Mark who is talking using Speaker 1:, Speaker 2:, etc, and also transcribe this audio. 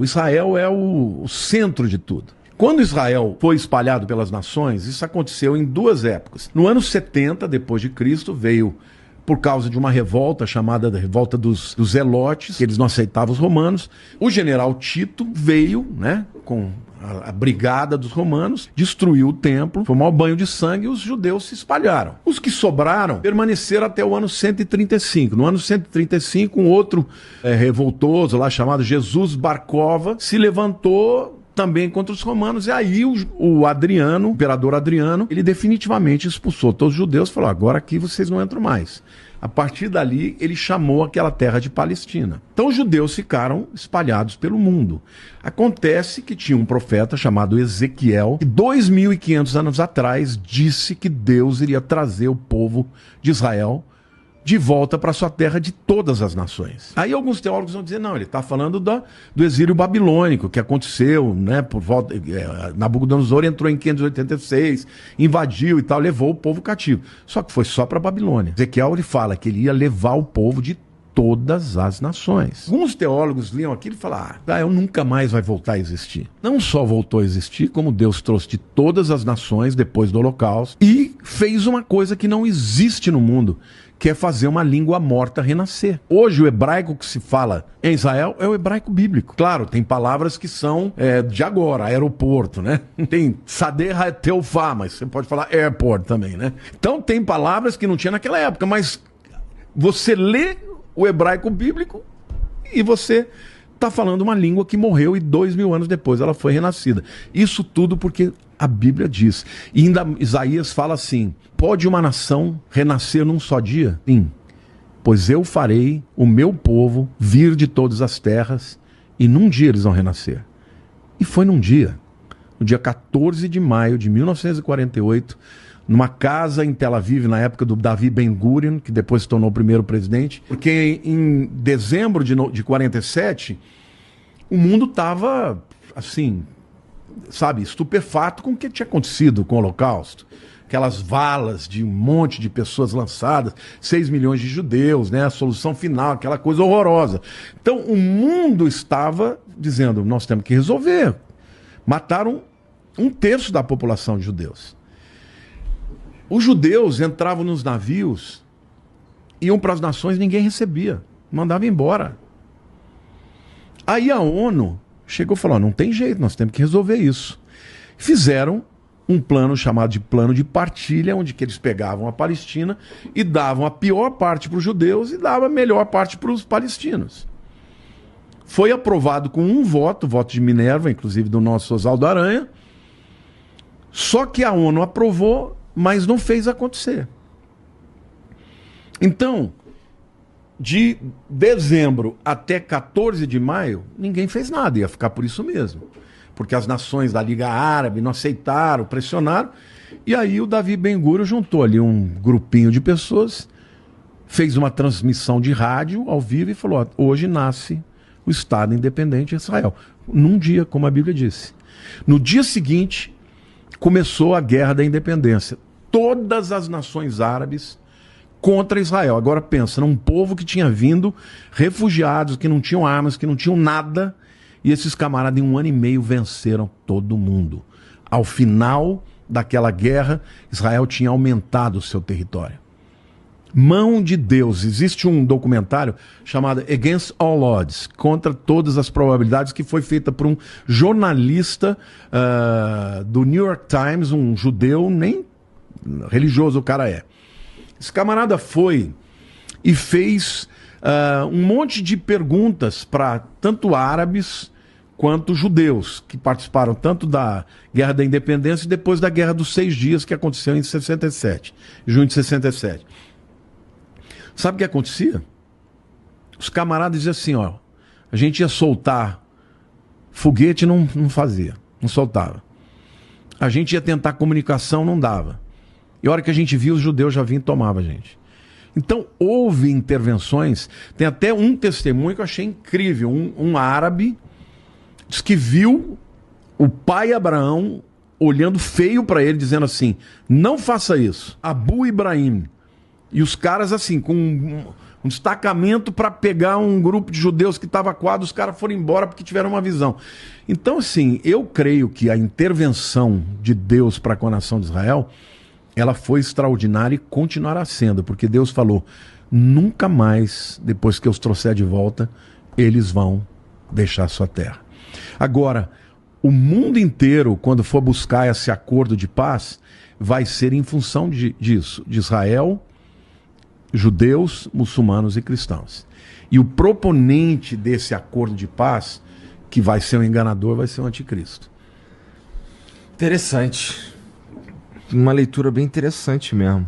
Speaker 1: Israel é o centro de tudo. Quando Israel foi espalhado pelas nações, isso aconteceu em duas épocas. No ano 70, depois de Cristo, veio, por causa de uma revolta chamada Revolta dos Zelotes, que eles não aceitavam os romanos, o general Tito veio, né, com a brigada dos romanos, destruiu o templo, foi um maior banho de sangue e os judeus se espalharam. Os que sobraram permaneceram até o ano 135. No ano 135, um outro revoltoso lá chamado Jesus Barcova se levantou também contra os romanos, e aí o Adriano, o imperador Adriano, ele definitivamente expulsou todos os judeus e falou: agora aqui vocês não entram mais. A partir dali, ele chamou aquela terra de Palestina. Então os judeus ficaram espalhados pelo mundo. Acontece que tinha um profeta chamado Ezequiel, que 2.500 anos atrás disse que Deus iria trazer o povo de Israel de volta para sua terra de todas as nações. Aí alguns teólogos vão dizer: não, ele está falando do exílio babilônico, que aconteceu, né, por volta... Nabucodonosor entrou em 586, invadiu e tal, levou o povo cativo. Só que foi só para a Babilônia. Ezequiel, ele fala que ele ia levar o povo de todas as nações. Alguns teólogos liam aquilo e falaram: Israel nunca mais vai voltar a existir. Não só voltou a existir, como Deus trouxe de todas as nações depois do Holocausto e fez uma coisa que não existe no mundo, que é fazer uma língua morta renascer. Hoje o hebraico que se fala em Israel é o hebraico bíblico. Claro, tem palavras que são de agora, aeroporto, né? Tem Sadeh HaTeufá, mas você pode falar airport também, né? Então tem palavras que não tinha naquela época, mas você lê o hebraico bíblico e você está falando uma língua que morreu e 2.000 anos depois ela foi renascida. Isso tudo porque a Bíblia diz. E ainda Isaías fala assim: pode uma nação renascer num só dia? Sim, pois eu farei o meu povo vir de todas as terras e num dia eles vão renascer. E foi num dia, no dia 14 de maio de 1948, numa casa em Tel Aviv, na época do Davi Ben-Gurion, que depois se tornou o primeiro presidente, porque em dezembro de 47, o mundo estava, assim, sabe, estupefato com o que tinha acontecido com o Holocausto. Aquelas valas de um monte de pessoas lançadas, 6 milhões de judeus, né, a solução final, aquela coisa horrorosa. Então o mundo estava dizendo: nós temos que resolver. Mataram 1/3 da população de judeus. Os judeus entravam nos navios, iam para as nações, ninguém recebia, mandava embora. Aí a ONU chegou e falou: não tem jeito, nós temos que resolver isso. Fizeram um plano chamado de plano de partilha, onde que eles pegavam a Palestina e davam a pior parte para os judeus e davam a melhor parte para os palestinos. Foi aprovado com um voto, o voto de Minerva, inclusive do nosso Oswaldo Aranha, só que a ONU aprovou, mas não fez acontecer. Então, de dezembro até 14 de maio, ninguém fez nada, ia ficar por isso mesmo. Porque as nações da Liga Árabe não aceitaram, pressionaram, e aí o Davi Ben-Gurion juntou ali um grupinho de pessoas, fez uma transmissão de rádio ao vivo e falou: ó, hoje nasce o Estado Independente de Israel. Num dia, como a Bíblia disse. No dia seguinte, começou a Guerra da Independência. Todas as nações árabes contra Israel. Agora pensa, num povo que tinha vindo, refugiados, que não tinham armas, que não tinham nada, e esses camaradas em 1 ano e meio venceram todo mundo. Ao final daquela guerra, Israel tinha aumentado o seu território. Mão de Deus. Existe um documentário chamado Against All Odds, contra todas as probabilidades, que foi feita por um jornalista do New York Times, um judeu, nem religioso o cara é. Esse camarada foi e fez um monte de perguntas para tanto árabes quanto judeus, que participaram tanto da Guerra da Independência e depois da Guerra dos 6 Dias, que aconteceu em 67, junho de 67. Sabe o que acontecia? Os camaradas diziam assim: ó, a gente ia soltar foguete, não fazia, não soltava. A gente ia tentar comunicação, não dava. E a hora que a gente viu, os judeus já vinham e tomavam a gente. Então houve intervenções. Tem até um testemunho que eu achei incrível. Um árabe diz que viu o pai Abraão olhando feio para ele, dizendo assim: não faça isso. Abu Ibrahim. E os caras assim, com Um destacamento para pegar um grupo de judeus que estava coado, os caras foram embora porque tiveram uma visão. Então, assim, eu creio que a intervenção de Deus para com a nação de Israel, ela foi extraordinária e continuará sendo, porque Deus falou, nunca mais, depois que eu os trouxer de volta, eles vão deixar sua terra. Agora, o mundo inteiro, quando for buscar esse acordo de paz, vai ser em função disso, de Israel, judeus, muçulmanos e cristãos. E o proponente desse acordo de paz, que vai ser um enganador, vai ser o anticristo.
Speaker 2: Interessante. Uma leitura bem interessante mesmo.